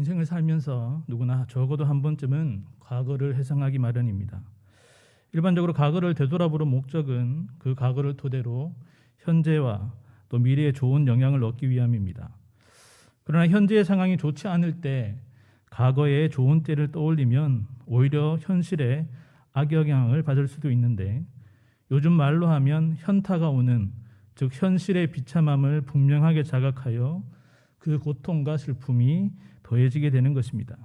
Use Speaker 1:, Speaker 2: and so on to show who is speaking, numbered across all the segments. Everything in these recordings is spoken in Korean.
Speaker 1: 인생을 살면서 누구나 적어도 한 번쯤은 과거를 회상하기 마련입니다. 일반적으로 과거를 되돌아보는 목적은 그 과거를 토대로 현재와 또 미래에 좋은 영향을 얻기 위함입니다. 그러나 현재의 상황이 좋지 않을 때 과거의 좋은 때를 떠올리면 오히려 현실에 악영향을 받을 수도 있는데, 요즘 말로 하면 현타가 오는, 즉 현실의 비참함을 분명하게 자각하여 그 고통과 슬픔이 더해지게 되는 것입니다.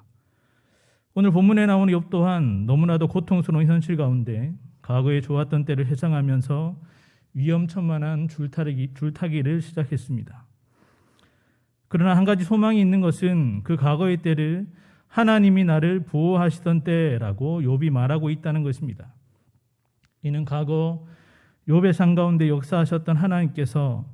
Speaker 1: 오늘 본문에 나오는 욥 또한 너무나도 고통스러운 현실 가운데 과거에 좋았던 때를 회상하면서 위험천만한 줄타기를 시작했습니다. 그러나 한 가지 소망이 있는 것은 그 과거의 때를 하나님이 나를 보호하시던 때라고 욥이 말하고 있다는 것입니다. 이는 과거 욥의 삶 가운데 역사하셨던 하나님께서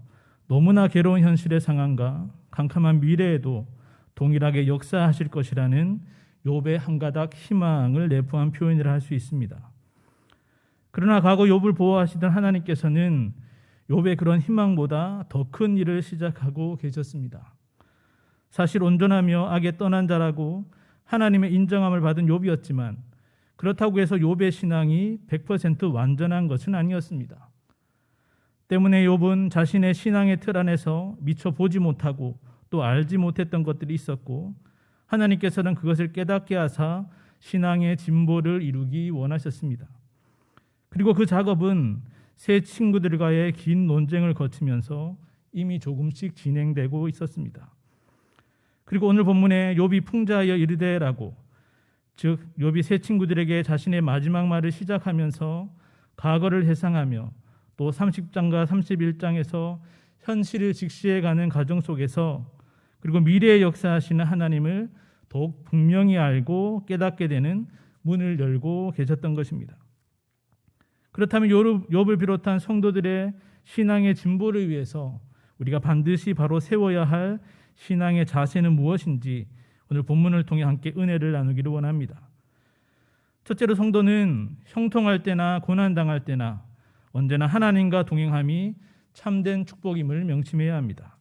Speaker 1: 너무나 괴로운 현실의 상황과 캄캄한 미래에도 동일하게 역사하실 것이라는 욥의 한 가닥 희망을 내포한 표현이라 할 수 있습니다. 그러나 과거 욥을 보호하시던 하나님께서는 욥의 그런 희망보다 더 큰 일을 시작하고 계셨습니다. 사실 온전하며 악에 떠난 자라고 하나님의 인정함을 받은 욥이었지만, 그렇다고 해서 욥의 신앙이 100% 완전한 것은 아니었습니다. 때문에 욥은 자신의 신앙의 틀 안에서 미처 보지 못하고 또 알지 못했던 것들이 있었고, 하나님께서는 그것을 깨닫게 하사 신앙의 진보를 이루기 원하셨습니다. 그리고 그 작업은 세 친구들과의 긴 논쟁을 거치면서 이미 조금씩 진행되고 있었습니다. 그리고 오늘 본문에 욥이 풍자하여 이르되라고, 즉 욥이 세 친구들에게 자신의 마지막 말을 시작하면서 과거를 회상하며 또 30장과 31장에서 현실을 직시해가는 과정 속에서 그리고 미래의 역사하시는 하나님을 더욱 분명히 알고 깨닫게 되는 문을 열고 계셨던 것입니다. 그렇다면 욥을 비롯한 성도들의 신앙의 진보를 위해서 우리가 반드시 바로 세워야 할 신앙의 자세는 무엇인지 오늘 본문을 통해 함께 은혜를 나누기를 원합니다. 첫째로, 성도는 형통할 때나 고난당할 때나 언제나 하나님과 동행함이 참된 축복임을 명심해야 합니다.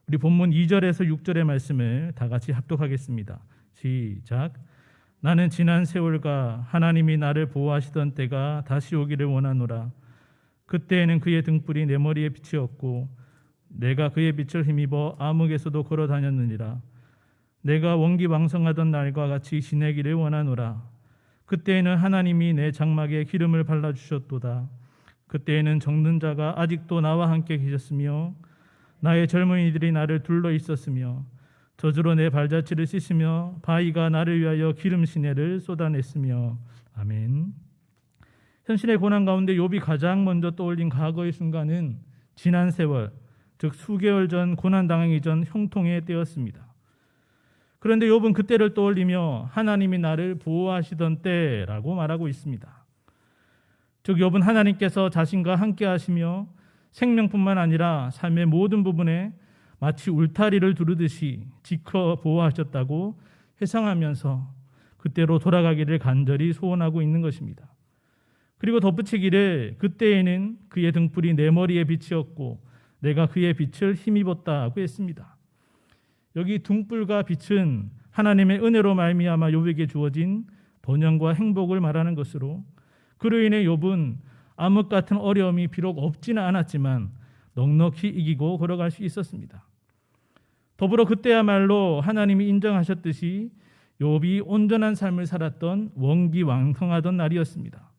Speaker 1: 우리 본문 2절에서 6절의 말씀을 다 같이 합독하겠습니다. 시작. 나는 지난 세월과 하나님이 나를 보호하시던 때가 다시 오기를 원하노라. 그때에는 그의 등불이 내 머리에 빛이었고 내가 그의 빛을 힘입어 암흑에서도 걸어 다녔느니라. 내가 원기왕성하던 날과 같이 지내기를 원하노라. 그때에는 하나님이 내 장막에 기름을 발라주셨도다. 그때에는 적는 자가 아직도 나와 함께 계셨으며 나의 젊은이들이 나를 둘러 있었으며 저주로 내 발자취를 씻으며 바위가 나를 위하여 기름 시내를 쏟아냈으며. 아멘. 현실의 고난 가운데 욥이 가장 먼저 떠올린 과거의 순간은 지난 세월, 즉 수개월 전 고난당하기 전 형통의 때였습니다. 그런데 욥은 그때를 떠올리며 하나님이 나를 보호하시던 때라고 말하고 있습니다. 즉 욥은 하나님께서 자신과 함께 하시며 생명뿐만 아니라 삶의 모든 부분에 마치 울타리를 두르듯이 지켜 보호하셨다고 회상하면서 그때로 돌아가기를 간절히 소원하고 있는 것입니다. 그리고 덧붙이기를 그때에는 그의 등불이 내 머리에 빛이었고 내가 그의 빛을 힘입었다고 했습니다. 여기 등불과 빛은 하나님의 은혜로 말미암아 욥에게 주어진 번영과 행복을 말하는 것으로, 그로 인해 욥은 암흑 같은 어려움이 비록 없지는 않았지만 넉넉히 이기고 걸어갈 수 있었습니다. 더불어 그때야말로 하나님이 인정하셨듯이 욥이 온전한 삶을 살았던 원기왕성하던 날이었습니다.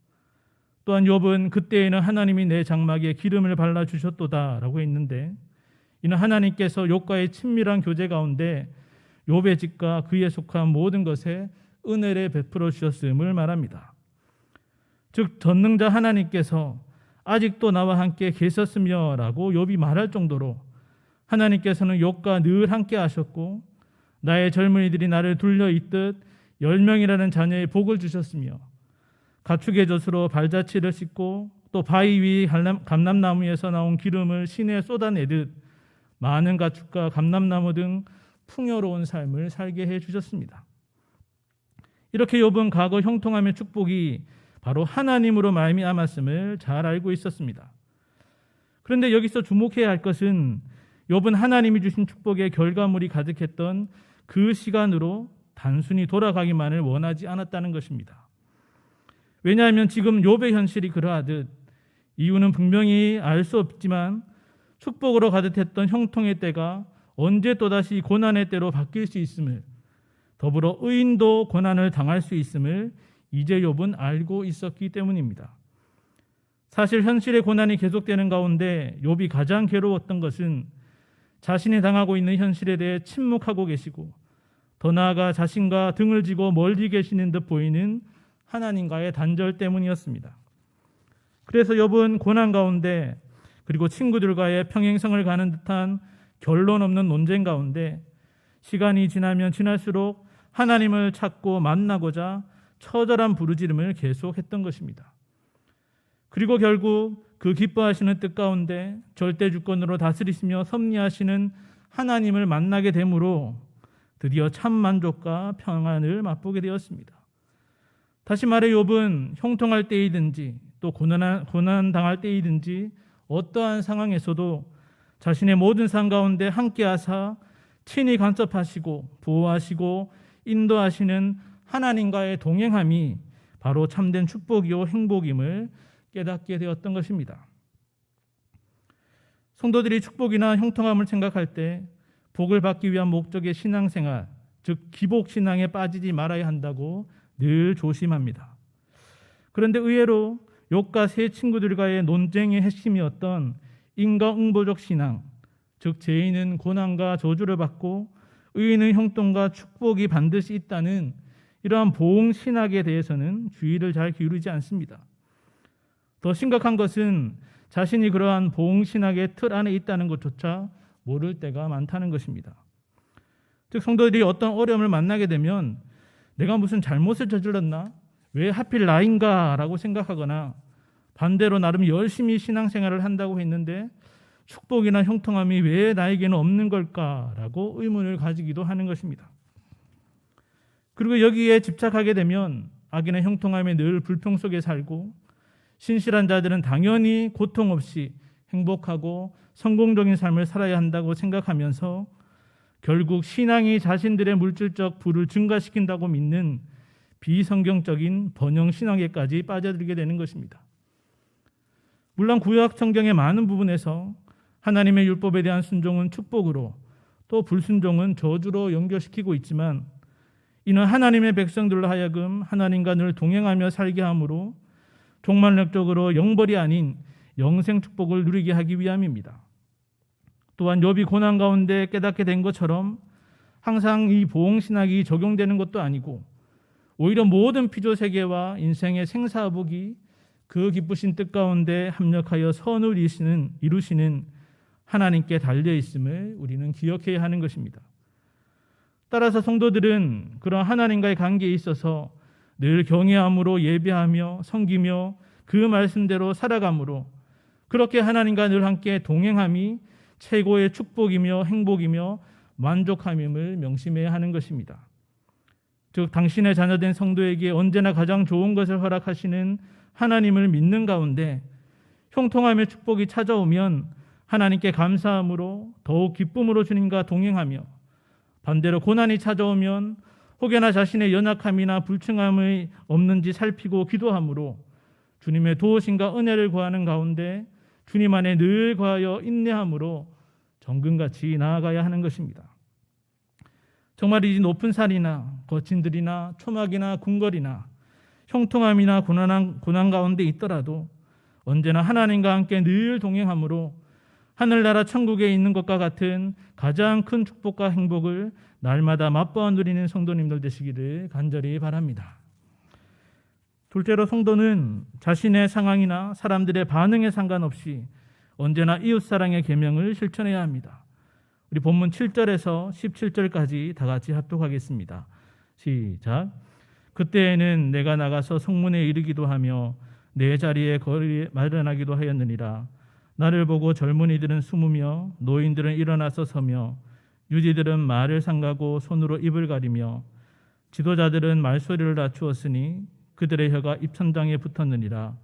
Speaker 1: 또한 욥은 그때에는 하나님이 내 장막에 기름을 발라주셨도다라고 했는데, 이는 하나님께서 욥과의 친밀한 교제 가운데 욥의 집과 그에 속한 모든 것에 은혜를 베풀어 주셨음을 말합니다. 즉 전능자 하나님께서 아직도 나와 함께 계셨으며 라고 욥이 말할 정도로 하나님께서는 욥과 늘 함께 하셨고 나의 젊은이들이 나를 둘러 있듯 10명이라는 자녀의 복을 주셨으며 가축의 젖으로 발자취를 씻고 또 바위 위 감람나무에서 나온 기름을 시내에 쏟아내듯 많은 가축과 감람나무 등 풍요로운 삶을 살게 해주셨습니다. 이렇게 욥은 과거 형통함의 축복이 바로 하나님으로 말미암았음을 잘 알고 있었습니다. 그런데 여기서 주목해야 할 것은 욥은 하나님이 주신 축복의 결과물이 가득했던 그 시간으로 단순히 돌아가기만을 원하지 않았다는 것입니다. 왜냐하면 지금 욥의 현실이 그러하듯 이유는 분명히 알 수 없지만 축복으로 가득 했던 형통의 때가 언제 또다시 고난의 때로 바뀔 수 있음을, 더불어 의인도 고난을 당할 수 있음을 이제 욥은 알고 있었기 때문입니다. 사실 현실의 고난이 계속되는 가운데 욥이 가장 괴로웠던 것은 자신이 당하고 있는 현실에 대해 침묵하고 계시고, 더 나아가 자신과 등을 지고 멀리 계시는 듯 보이는 하나님과의 단절 때문이었습니다. 그래서 욥은 고난 가운데, 그리고 친구들과의 평행선을 가는 듯한 결론 없는 논쟁 가운데 시간이 지나면 지날수록 하나님을 찾고 만나고자 처절한 부르짖음을 계속했던 것입니다. 그리고 결국 그 기뻐하시는 뜻 가운데 절대 주권으로 다스리시며 섭리하시는 하나님을 만나게 되므로 드디어 참 만족과 평안을 맛보게 되었습니다. 다시 말해 욥은 형통할 때이든지 또 고난 당할 때이든지 어떠한 상황에서도 자신의 모든 삶 가운데 함께하사 친히 간섭하시고 보호하시고 인도하시는 하나님과의 동행함이 바로 참된 축복이요 행복임을 깨닫게 되었던 것입니다. 성도들이 축복이나 형통함을 생각할 때 복을 받기 위한 목적의 신앙생활, 즉 기복신앙에 빠지지 말아야 한다고 늘 조심합니다. 그런데 의외로 욥과 세 친구들과의 논쟁의 핵심이었던 인과응보적 신앙, 즉 죄인은 고난과 저주를 받고 의인은 형통과 축복이 반드시 있다는 이러한 보응신학에 대해서는 주의를 잘 기울이지 않습니다. 더 심각한 것은 자신이 그러한 보응신학의 틀 안에 있다는 것조차 모를 때가 많다는 것입니다. 즉 성도들이 어떤 어려움을 만나게 되면 내가 무슨 잘못을 저질렀나? 왜 하필 나인가? 라고 생각하거나 반대로 나름 열심히 신앙생활을 한다고 했는데 축복이나 형통함이 왜 나에게는 없는 걸까라고 의문을 가지기도 하는 것입니다. 그리고 여기에 집착하게 되면 악인의 형통함에 늘 불평 속에 살고 신실한 자들은 당연히 고통 없이 행복하고 성공적인 삶을 살아야 한다고 생각하면서 결국 신앙이 자신들의 물질적 부를 증가시킨다고 믿는 비성경적인 번영 신앙에까지 빠져들게 되는 것입니다. 물론 구약 성경의 많은 부분에서 하나님의 율법에 대한 순종은 축복으로 또 불순종은 저주로 연결시키고 있지만 이는 하나님의 백성들로 하여금 하나님과 늘 동행하며 살게 하므로 종말론적으로 영벌이 아닌 영생 축복을 누리게 하기 위함입니다. 또한 욥이 고난 가운데 깨닫게 된 것처럼 항상 이 보응신학이 적용되는 것도 아니고 오히려 모든 피조세계와 인생의 생사복이 그 기쁘신 뜻 가운데 합력하여 선을 이루시는 하나님께 달려있음을 우리는 기억해야 하는 것입니다. 따라서 성도들은 그런 하나님과의 관계에 있어서 늘 경외함으로 예배하며 섬기며 그 말씀대로 살아감으로 그렇게 하나님과 늘 함께 동행함이 최고의 축복이며 행복이며 만족함임을 명심해야 하는 것입니다. 즉 당신의 자녀된 성도에게 언제나 가장 좋은 것을 허락하시는 하나님을 믿는 가운데 형통함의 축복이 찾아오면 하나님께 감사함으로 더욱 기쁨으로 주님과 동행하며 반대로 고난이 찾아오면 혹여나 자신의 연약함이나 불충함이 없는지 살피고 기도함으로 주님의 도우심과 은혜를 구하는 가운데 주님 안에 늘 거하여 인내함으로 정금같이 나아가야 하는 것입니다. 정말 이 높은 산이나 거친 들이나 초막이나 궁궐이나 형통함이나 고난 가운데 있더라도 언제나 하나님과 함께 늘 동행함으로 하늘나라 천국에 있는 것과 같은 가장 큰 축복과 행복을 날마다 맛보아 누리는 성도님들 되시기를 간절히 바랍니다. 둘째로 성도는 자신의 상황이나 사람들의 반응에 상관없이 언제나 이웃사랑의 계명을 실천해야 합니다. 우리 본문 7절에서 17절까지 다 같이 합독하겠습니다. 시작. 그때에는 내가 나가서 성문에 이르기도 하며 내 자리에 거리에 마련하기도 하였느니라. 나를 보고 젊은이들은 숨으며 노인들은 일어나서 서며 유지들은 말을 삼가고 손으로 입을 가리며 지도자들은 말소리를 낮추었으니 그들의 혀가 입천장에 붙었느니라.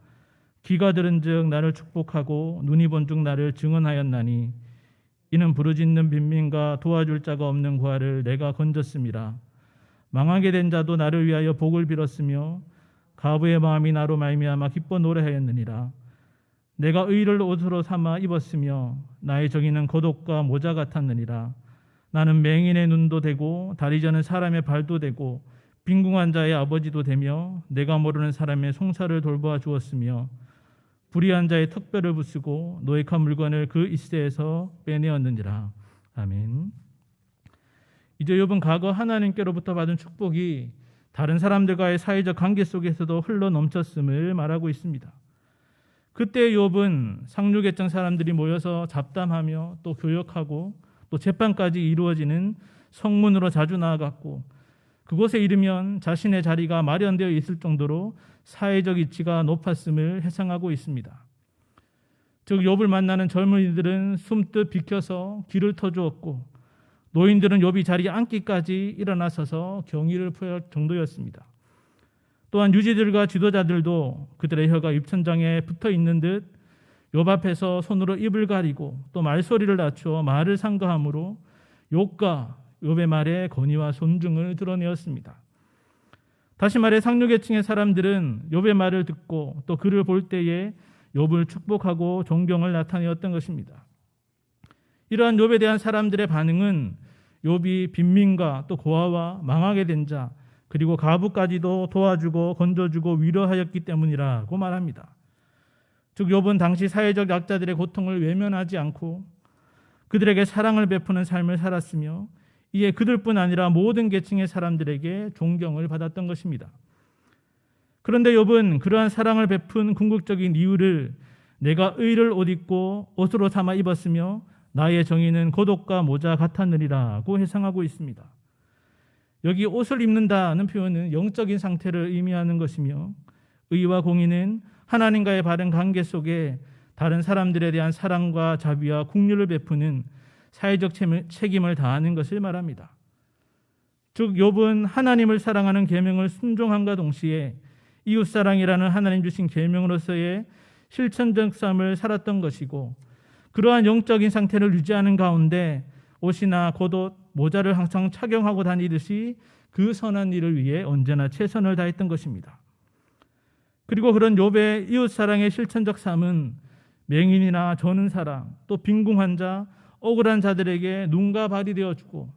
Speaker 1: 귀가 들은즉 나를 축복하고 눈이 본즉 나를 증언하였나니 이는 부르짖는 빈민과 도와줄 자가 없는 고아를 내가 건졌음이라. 망하게 된 자도 나를 위하여 복을 빌었으며 가부의 마음이 나로 말미암아 기뻐 노래하였느니라. 내가 의를 옷으로 삼아 입었으며 나의 정의는 겉옷과 모자 같았느니라. 나는 맹인의 눈도 되고 다리 저는 사람의 발도 되고 빈궁한 자의 아버지도 되며 내가 모르는 사람의 송사를 돌보아 주었으며 불의한 자의 턱뼈를 부수고 노획한 물건을 그 이스에서 빼내었느니라. 아멘. 이제 욥은 과거 하나님께로부터 받은 축복이 다른 사람들과의 사회적 관계 속에서도 흘러 넘쳤음을 말하고 있습니다. 그때 욥은 상류계층 사람들이 모여서 잡담하며 또 교역하고 또 재판까지 이루어지는 성문으로 자주 나아갔고 그곳에 이르면 자신의 자리가 마련되어 있을 정도로 사회적 이치가 높았음을 회상하고 있습니다. 즉 욥을 만나는 젊은이들은 숨듯 비켜서 길을 터주었고 노인들은 욥이 자리에 앉기까지 일어나서서 경의를 표할 정도였습니다. 또한 유지들과 지도자들도 그들의 혀가 입천장에 붙어 있는 듯 욥 앞에서 손으로 입을 가리고 또 말소리를 낮추어 말을 상거함으로 욥과 욥의 말에 건의와 존중을 드러내었습니다. 다시 말해 상류계층의 사람들은 욥의 말을 듣고 또 그를 볼 때에 욥을 축복하고 존경을 나타내었던 것입니다. 이러한 욥에 대한 사람들의 반응은 욥이 빈민과 또 고아와 망하게 된 자 그리고 가부까지도 도와주고 건져주고 위로하였기 때문이라고 말합니다. 즉 욥은 당시 사회적 약자들의 고통을 외면하지 않고 그들에게 사랑을 베푸는 삶을 살았으며 이에 그들뿐 아니라 모든 계층의 사람들에게 존경을 받았던 것입니다. 그런데 욥은 그러한 사랑을 베푼 궁극적인 이유를 내가 의를 옷 입고 옷으로 삼아 입었으며 나의 정의는 겉옷과 모자 같았느니라고 해석하고 있습니다. 여기 옷을 입는다는 표현은 영적인 상태를 의미하는 것이며 의와 공의는 하나님과의 바른 관계 속에 다른 사람들에 대한 사랑과 자비와 긍휼을 베푸는 사회적 책임을 다하는 것을 말합니다. 즉 욥은 하나님을 사랑하는 계명을 순종함과 동시에 이웃사랑이라는 하나님 주신 계명으로서의 실천적 삶을 살았던 것이고 그러한 영적인 상태를 유지하는 가운데 옷이나 겉옷, 모자를 항상 착용하고 다니듯이 그 선한 일을 위해 언제나 최선을 다했던 것입니다. 그리고 그런 욥의 이웃사랑의 실천적 삶은 맹인이나 저는 사람, 또 빈궁한 자, 억울한 자들에게 눈과 발이 되어주고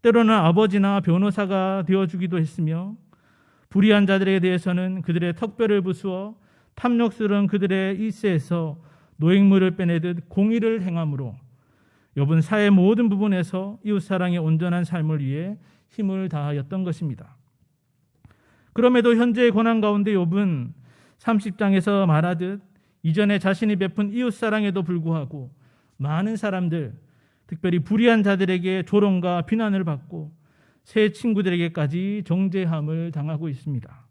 Speaker 1: 때로는 아버지나 변호사가 되어주기도 했으며 불의한 자들에 대해서는 그들의 턱뼈를 부수어 탐욕스러운 그들의 일세에서 노획물을 빼내듯 공의를 행함으로 욥은 사회 모든 부분에서 이웃사랑의 온전한 삶을 위해 힘을 다하였던 것입니다. 그럼에도 현재의 고난 가운데 욥은 30장에서 말하듯 이전에 자신이 베푼 이웃사랑에도 불구하고 많은 사람들, 특별히 불의한 자들에게 조롱과 비난을 받고 새 친구들에게까지 정죄함을 당하고 있습니다.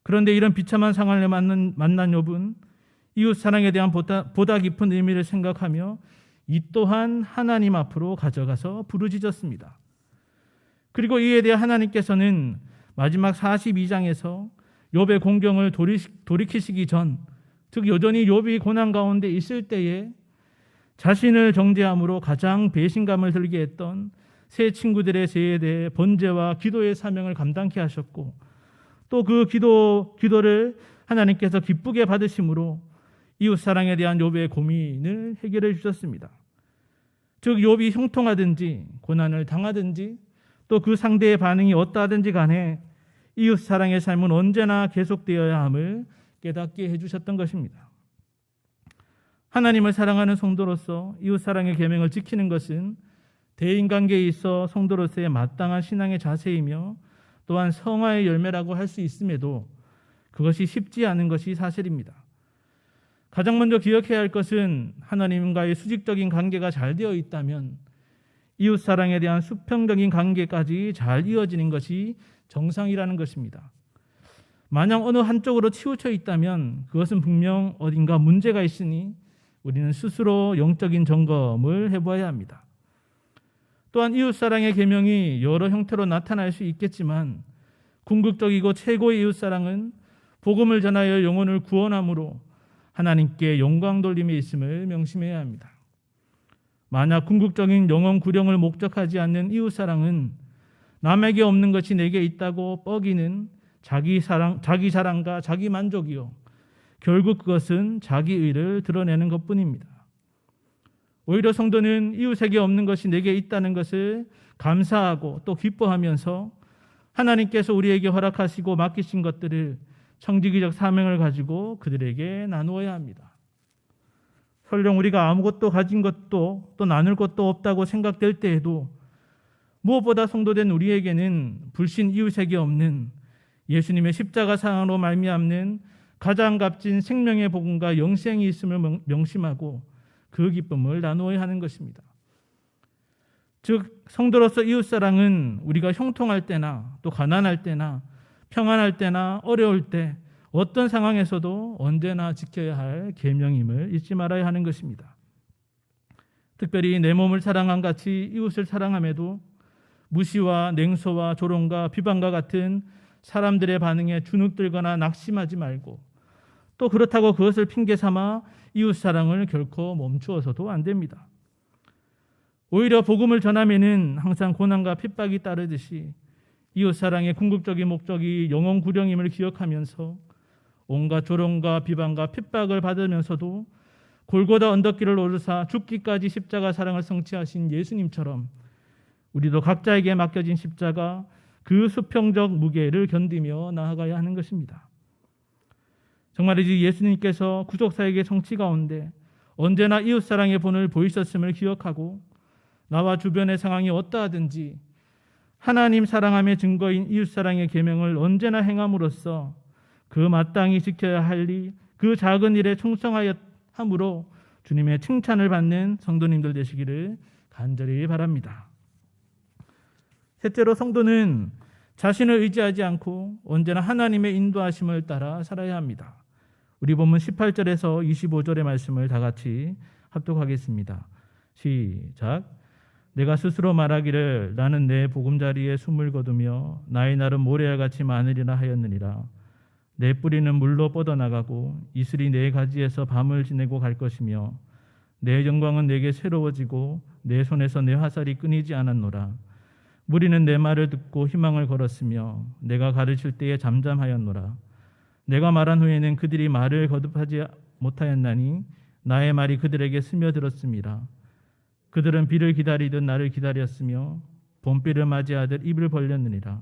Speaker 1: 그런데 이런 비참한 상황을 만난 욥은 이웃사랑에 대한 보다 깊은 의미를 생각하며 이 또한 하나님 앞으로 가져가서 부르짖었습니다. 그리고 이에 대해 하나님께서는 마지막 42장에서 욥의 공경을 돌이키시기 전, 즉 여전히 욥이 고난 가운데 있을 때에 자신을 정죄함으로 가장 배신감을 들게 했던 새 친구들의 죄에 대해 번제와 기도의 사명을 감당케 하셨고 또 그 기도를 하나님께서 기쁘게 받으심으로 이웃사랑에 대한 욥의 고민을 해결해 주셨습니다. 즉 욥이 형통하든지 고난을 당하든지 또 그 상대의 반응이 어떠하든지 간에 이웃사랑의 삶은 언제나 계속되어야 함을 깨닫게 해주셨던 것입니다. 하나님을 사랑하는 성도로서 이웃사랑의 계명을 지키는 것은 대인관계에 있어 성도로서의 마땅한 신앙의 자세이며 또한 성화의 열매라고 할 수 있음에도 그것이 쉽지 않은 것이 사실입니다. 가장 먼저 기억해야 할 것은 하나님과의 수직적인 관계가 잘 되어 있다면 이웃사랑에 대한 수평적인 관계까지 잘 이어지는 것이 정상이라는 것입니다. 만약 어느 한쪽으로 치우쳐 있다면 그것은 분명 어딘가 문제가 있으니 우리는 스스로 영적인 점검을 해봐야 합니다. 또한 이웃사랑의 계명이 여러 형태로 나타날 수 있겠지만 궁극적이고 최고의 이웃사랑은 복음을 전하여 영혼을 구원함으로 하나님께 영광 돌림에 있음을 명심해야 합니다. 만약 궁극적인 영혼 구령을 목적하지 않는 이웃사랑은 남에게 없는 것이 내게 있다고 뻐기는 자기 자랑과 자기 만족이요. 결국 그것은 자기의를 드러내는 것뿐입니다. 오히려 성도는 이웃에게 없는 것이 내게 있다는 것을 감사하고 또 기뻐하면서 하나님께서 우리에게 허락하시고 맡기신 것들을 청지기적 사명을 가지고 그들에게 나누어야 합니다. 설령 우리가 아무것도 가진 것도 또 나눌 것도 없다고 생각될 때에도 무엇보다 성도된 우리에게는 불신 이웃에게 없는 예수님의 십자가 사랑으로 말미암는 가장 값진 생명의 복음과 영생이 있음을 명심하고 그 기쁨을 나누어야 하는 것입니다. 즉 성도로서 이웃사랑은 우리가 형통할 때나 또 가난할 때나 평안할 때나 어려울 때 어떤 상황에서도 언제나 지켜야 할 계명임을 잊지 말아야 하는 것입니다. 특별히 내 몸을 사랑한 같이 이웃을 사랑함에도 무시와 냉소와 조롱과 비방과 같은 사람들의 반응에 주눅들거나 낙심하지 말고 또 그렇다고 그것을 핑계 삼아 이웃 사랑을 결코 멈추어서도 안 됩니다. 오히려 복음을 전하면은 항상 고난과 핍박이 따르듯이 이웃 사랑의 궁극적인 목적이 영혼 구령임을 기억하면서 온갖 조롱과 비방과 핍박을 받으면서도 골고다 언덕길을 오르사 죽기까지 십자가 사랑을 성취하신 예수님처럼 우리도 각자에게 맡겨진 십자가 그 수평적 무게를 견디며 나아가야 하는 것입니다. 정말이지 예수님께서 구속사역의 성취 가운데 언제나 이웃사랑의 본을 보이셨음을 기억하고 나와 주변의 상황이 어떠하든지 하나님 사랑함의 증거인 이웃사랑의 계명을 언제나 행함으로써 그 마땅히 지켜야 할 일, 그 작은 일에 충성하여 함으로 주님의 칭찬을 받는 성도님들 되시기를 간절히 바랍니다. 셋째로 성도는 자신을 의지하지 않고 언제나 하나님의 인도하심을 따라 살아야 합니다. 우리 본문 18절에서 25절의 말씀을 다 같이 합독하겠습니다. 시작. 내가 스스로 말하기를 나는 내 보금자리에 숨을 거두며 나의 날은 모래알같이 많으리라 하였느니라. 내 뿌리는 물로 뻗어나가고 이슬이 내 가지에서 밤을 지내고 갈 것이며 내 영광은 내게 새로워지고 내 손에서 내 화살이 끊이지 않았노라. 무리는 내 말을 듣고 희망을 걸었으며 내가 가르칠 때에 잠잠하였노라. 내가 말한 후에는 그들이 말을 거듭하지 못하였나니 나의 말이 그들에게 스며들었음이라. 그들은 비를 기다리듯 나를 기다렸으며 봄비를 맞이하듯 입을 벌렸느니라.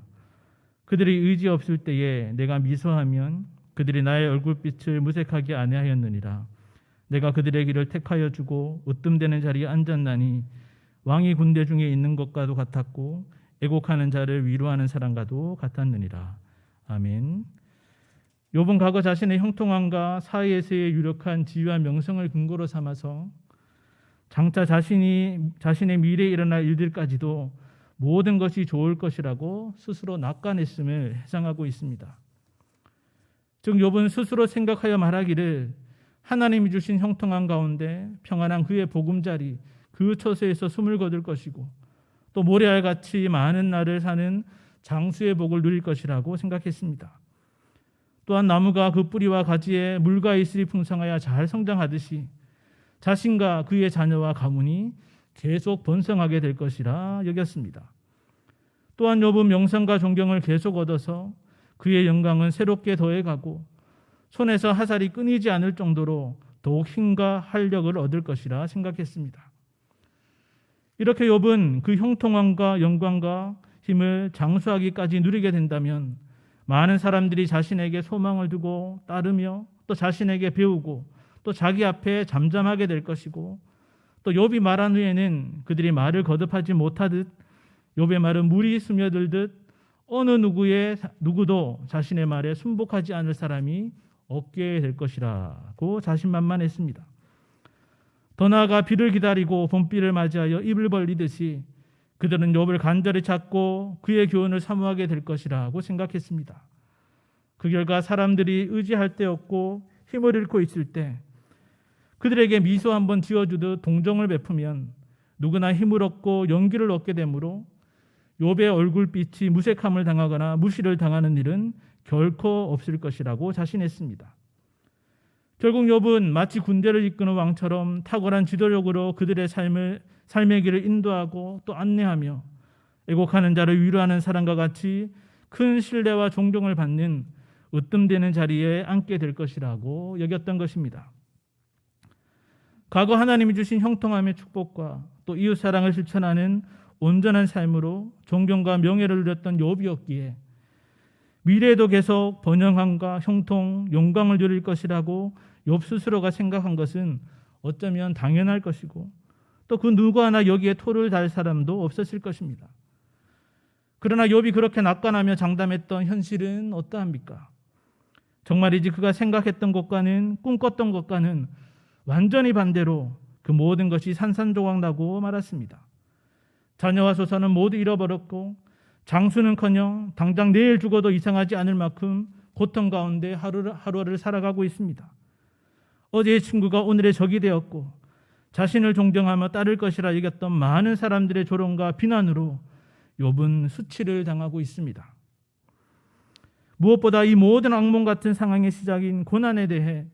Speaker 1: 그들이 의지 없을 때에 내가 미소하면 그들이 나의 얼굴빛을 무색하게 아니하였느니라. 내가 그들의 길을 택하여 주고 으뜸되는 자리에 앉았나니 왕이 군대 중에 있는 것과도 같았고 애곡하는 자를 위로하는 사람과도 같았느니라. 아멘. 욥은 과거 자신의 형통함과 사회에서의 유력한 지위와 명성을 근거로 삼아서 장차 자신의 미래에 일어날 일들까지도 모든 것이 좋을 것이라고 스스로 낙관했음을 해상하고 있습니다. 즉 욥은 스스로 생각하여 말하기를 하나님이 주신 형통함 가운데 평안한 그의 보금자리 그 처소에서 숨을 거둘 것이고 또 모래알같이 많은 날을 사는 장수의 복을 누릴 것이라고 생각했습니다. 또한 나무가 그 뿌리와 가지에 물과 이슬이 풍성하여 잘 성장하듯이 자신과 그의 자녀와 가문이 계속 번성하게 될 것이라 여겼습니다. 또한 욥은 명성과 존경을 계속 얻어서 그의 영광은 새롭게 더해가고 손에서 화살이 끊이지 않을 정도로 더욱 힘과 활력을 얻을 것이라 생각했습니다. 이렇게 욥은 그 형통함과 영광과 힘을 장수하기까지 누리게 된다면 많은 사람들이 자신에게 소망을 두고 따르며 또 자신에게 배우고 또 자기 앞에 잠잠하게 될 것이고 또 욥이 말한 후에는 그들이 말을 거듭하지 못하듯 욥의 말은 물이 스며들듯 어느 누구도 자신의 말에 순복하지 않을 사람이 없게 될 것이라고 자신만만했습니다. 더 나아가 비를 기다리고 봄비를 맞이하여 입을 벌리듯이 그들은 욥을 간절히 찾고 그의 교훈을 사모하게 될 것이라고 생각했습니다. 그 결과 사람들이 의지할 데 없고 힘을 잃고 있을 때 그들에게 미소 한번 지어주듯 동정을 베푸면 누구나 힘을 얻고 용기를 얻게 되므로 욥의 얼굴빛이 무색함을 당하거나 무시를 당하는 일은 결코 없을 것이라고 자신했습니다. 결국 욥은 마치 군대를 이끄는 왕처럼 탁월한 지도력으로 그들의 삶의 길을 인도하고 또 안내하며 애곡하는 자를 위로하는 사람과 같이 큰 신뢰와 존경을 받는 으뜸되는 자리에 앉게 될 것이라고 여겼던 것입니다. 과거 하나님이 주신 형통함의 축복과 또 이웃사랑을 실천하는 온전한 삶으로 존경과 명예를 누렸던 욥이었기에 미래에도 계속 번영함과 형통, 영광을 누릴 것이라고 욥 스스로가 생각한 것은 어쩌면 당연할 것이고 또 그 누구 하나 여기에 토를 달 사람도 없었을 것입니다. 그러나 욥이 그렇게 낙관하며 장담했던 현실은 어떠합니까? 정말이지 그가 생각했던 것과는 꿈꿨던 것과는 완전히 반대로 그 모든 것이 산산조각 나고 말았습니다. 자녀와 소산은 모두 잃어버렸고 장수는커녕 당장 내일 죽어도 이상하지 않을 만큼 고통 가운데 하루를 살아가고 있습니다. 어제의 친구가 오늘의 적이 되었고 자신을 존경하며 따를 것이라 여겼던 많은 사람들의 조롱과 비난으로 욥은 수치를 당하고 있습니다. 무엇보다 이 모든 악몽 같은 상황의 시작인 고난에 대해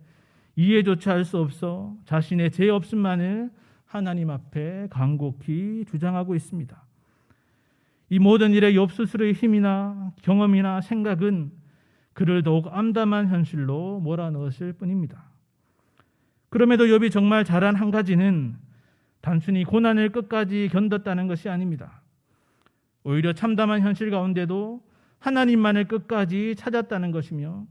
Speaker 1: 이해조차 할 수 없어 자신의 죄 없음만을 하나님 앞에 간곡히 주장하고 있습니다. 이 모든 일에 욥 스스로의 힘이나 경험이나 생각은 그를 더욱 암담한 현실로 몰아넣었을 뿐입니다. 그럼에도 욥이 정말 잘한 한 가지는 단순히 고난을 끝까지 견뎠다는 것이 아닙니다. 오히려 참담한 현실 가운데도 하나님만을 끝까지 찾았다는 것이며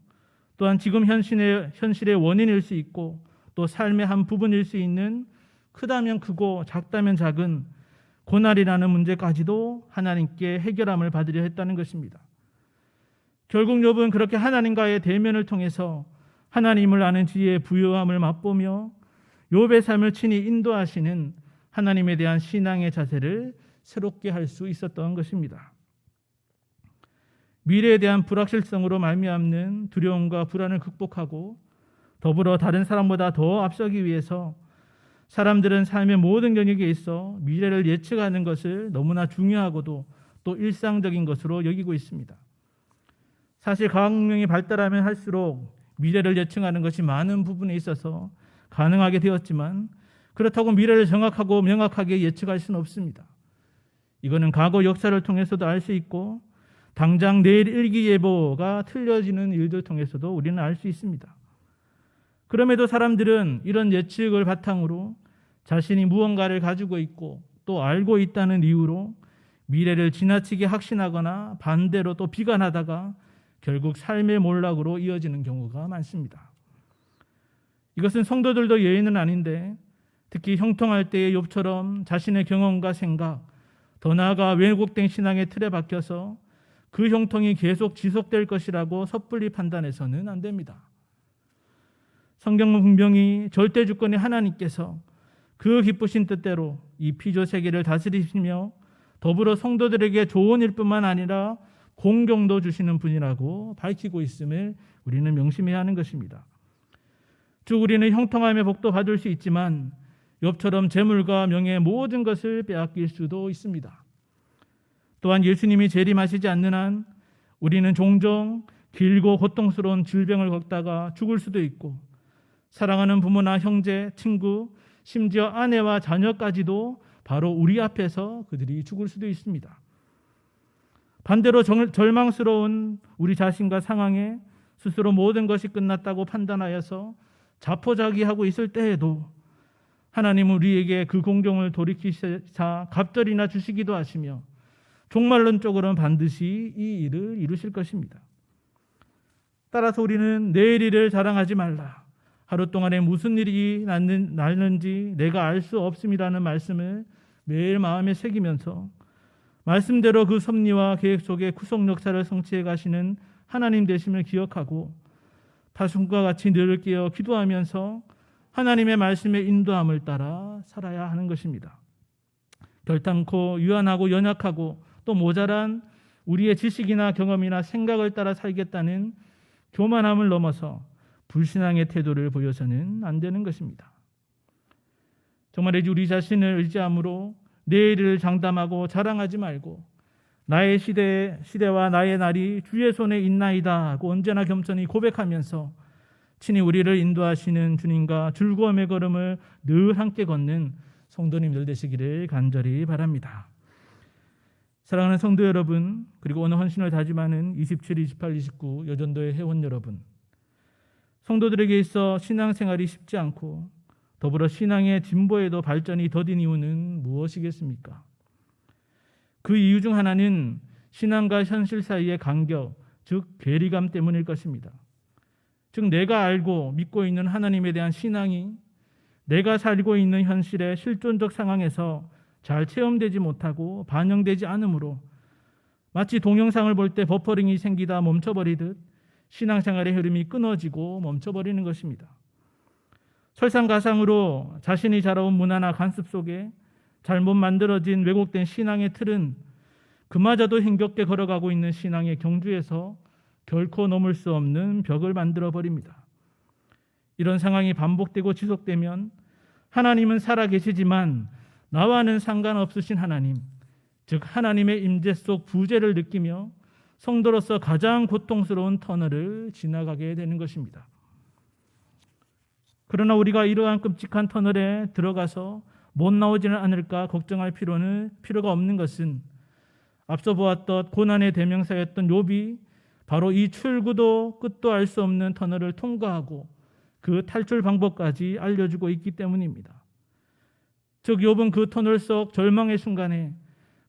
Speaker 1: 또한 지금 현실의 원인일 수 있고 또 삶의 한 부분일 수 있는 크다면 크고 작다면 작은 고난이라는 문제까지도 하나님께 해결함을 받으려 했다는 것입니다. 결국 욥은 그렇게 하나님과의 대면을 통해서 하나님을 아는 지혜의 부요함을 맛보며 욥의 삶을 친히 인도하시는 하나님에 대한 신앙의 자세를 새롭게 할 수 있었던 것입니다. 미래에 대한 불확실성으로 말미암는 두려움과 불안을 극복하고 더불어 다른 사람보다 더 앞서기 위해서 사람들은 삶의 모든 영역에 있어 미래를 예측하는 것을 너무나 중요하고도 또 일상적인 것으로 여기고 있습니다. 사실 과학능력이 발달하면 할수록 미래를 예측하는 것이 많은 부분에 있어서 가능하게 되었지만 그렇다고 미래를 정확하고 명확하게 예측할 수는 없습니다. 이거는 과거 역사를 통해서도 알 수 있고 당장 내일 일기예보가 틀려지는 일들 통해서도 우리는 알 수 있습니다. 그럼에도 사람들은 이런 예측을 바탕으로 자신이 무언가를 가지고 있고 또 알고 있다는 이유로 미래를 지나치게 확신하거나 반대로 또 비관하다가 결국 삶의 몰락으로 이어지는 경우가 많습니다. 이것은 성도들도 예외는 아닌데 특히 형통할 때의 욥처럼 자신의 경험과 생각, 더 나아가 왜곡된 신앙의 틀에 박혀서 그 형통이 계속 지속될 것이라고 섣불리 판단해서는 안 됩니다. 성경은 분명히 절대 주권의 하나님께서 그 기쁘신 뜻대로 이 피조 세계를 다스리시며 더불어 성도들에게 좋은 일뿐만 아니라 공경도 주시는 분이라고 밝히고 있음을 우리는 명심해야 하는 것입니다. 즉 우리는 형통함의 복도 받을 수 있지만 욥처럼 재물과 명예 모든 것을 빼앗길 수도 있습니다. 또한 예수님이 재림하시지 않는 한 우리는 종종 길고 고통스러운 질병을 겪다가 죽을 수도 있고 사랑하는 부모나 형제, 친구, 심지어 아내와 자녀까지도 바로 우리 앞에서 그들이 죽을 수도 있습니다. 반대로 절망스러운 우리 자신과 상황에 스스로 모든 것이 끝났다고 판단하여서 자포자기하고 있을 때에도 하나님은 우리에게 그 공경을 돌이키사 갑절이나 주시기도 하시며 종말론적으로는 반드시 이 일을 이루실 것입니다. 따라서 우리는 내일 일을 자랑하지 말라. 하루 동안에 무슨 일이 났는지 내가 알 수 없음이라는 말씀을 매일 마음에 새기면서 말씀대로 그 섭리와 계획 속에 구속 역사를 성취해 가시는 하나님 되심을 기억하고 파순과 같이 늘 깨어 기도하면서 하나님의 말씀의 인도함을 따라 살아야 하는 것입니다. 결탄코 유한하고 연약하고 또 모자란 우리의 지식이나 경험이나 생각을 따라 살겠다는 교만함을 넘어서 불신앙의 태도를 보여서는 안 되는 것입니다. 정말 우리 자신을 의지함으로 내일을 장담하고 자랑하지 말고 나의 시대와 나의 날이 주의 손에 있나이다 하고 언제나 겸손히 고백하면서 친히 우리를 인도하시는 주님과 즐거움의 걸음을 늘 함께 걷는 성도님들 되시기를 간절히 바랍니다. 사랑하는 성도 여러분, 그리고 오늘 헌신을 다짐하는 27, 28, 29 여전도의 회원 여러분, 성도들에게 있어 신앙생활이 쉽지 않고 더불어 신앙의 진보에도 발전이 더딘 이유는 무엇이겠습니까? 그 이유 중 하나는 신앙과 현실 사이의 간격, 즉 괴리감 때문일 것입니다. 즉 내가 알고 믿고 있는 하나님에 대한 신앙이 내가 살고 있는 현실의 실존적 상황에서 잘 체험되지 못하고 반영되지 않으므로 마치 동영상을 볼 때 버퍼링이 생기다 멈춰버리듯 신앙생활의 흐름이 끊어지고 멈춰버리는 것입니다. 설상가상으로 자신이 자라온 문화나 관습 속에 잘못 만들어진 왜곡된 신앙의 틀은 그마저도 힘겹게 걸어가고 있는 신앙의 경주에서 결코 넘을 수 없는 벽을 만들어 버립니다. 이런 상황이 반복되고 지속되면 하나님은 살아계시지만 나와는 상관없으신 하나님, 즉 하나님의 임재 속 부재를 느끼며 성도로서 가장 고통스러운 터널을 지나가게 되는 것입니다. 그러나 우리가 이러한 끔찍한 터널에 들어가서 못 나오지는 않을까 걱정할 필요가 없는 것은 앞서 보았던 고난의 대명사였던 욥이 바로 이 출구도 끝도 알 수 없는 터널을 통과하고 그 탈출 방법까지 알려주고 있기 때문입니다. 즉 욥은 그 터널 속 절망의 순간에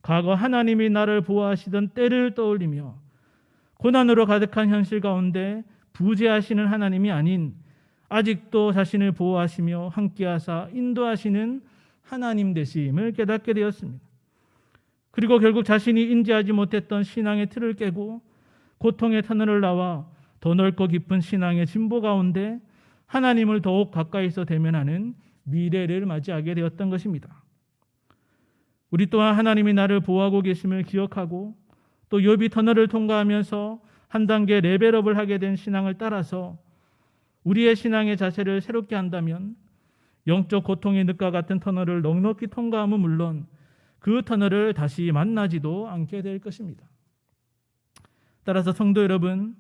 Speaker 1: 과거 하나님이 나를 보호하시던 때를 떠올리며 고난으로 가득한 현실 가운데 부재하시는 하나님이 아닌 아직도 자신을 보호하시며 함께하사 인도하시는 하나님 되심을 깨닫게 되었습니다. 그리고 결국 자신이 인지하지 못했던 신앙의 틀을 깨고 고통의 터널을 나와 더 넓고 깊은 신앙의 진보 가운데 하나님을 더욱 가까이서 대면하는 미래를 맞이하게 되었던 것입니다. 우리 또한 하나님이 나를 보호하고 계심을 기억하고 또 욥이 터널을 통과하면서 한 단계 레벨업을 하게 된 신앙을 따라서 우리의 신앙의 자세를 새롭게 한다면 영적 고통의 늪과 같은 터널을 넉넉히 통과함은 물론 그 터널을 다시 만나지도 않게 될 것입니다. 따라서 성도 여러분,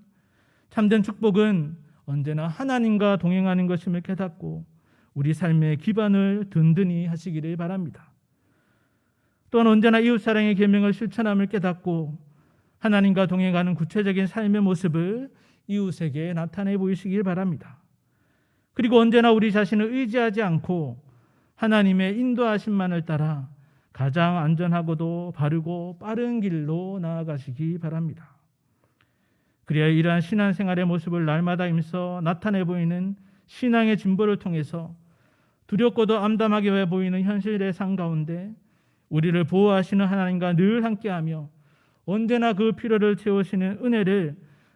Speaker 1: 참된 축복은 언제나 하나님과 동행하는 것임을 깨닫고 우리 삶의 기반을 든든히 하시기를 바랍니다. 또한 언제나 이웃사랑의 계명을 실천함을 깨닫고 하나님과 동행하는 구체적인 삶의 모습을 이웃에게 나타내 보이시길 바랍니다. 그리고 언제나 우리 자신을 의지하지 않고 하나님의 인도하심만을 따라 가장 안전하고도 바르고 빠른 길로 나아가시기 바랍니다. 그래야 이러한 신앙생활의 모습을 날마다 임서 나타내 보이는 신앙의 진보를 통해서 두렵고도 암담하게 보이는 현실의 상 가운데 우리를 보호하시는 하나님과 늘 함께하며 언제나 그 필요를 채우시는 은혜를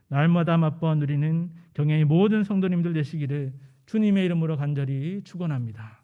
Speaker 1: 날마다 맛보아 누리는 경애의 모든 성도님들 되시기를 주님의 이름으로 간절히 축원합니다.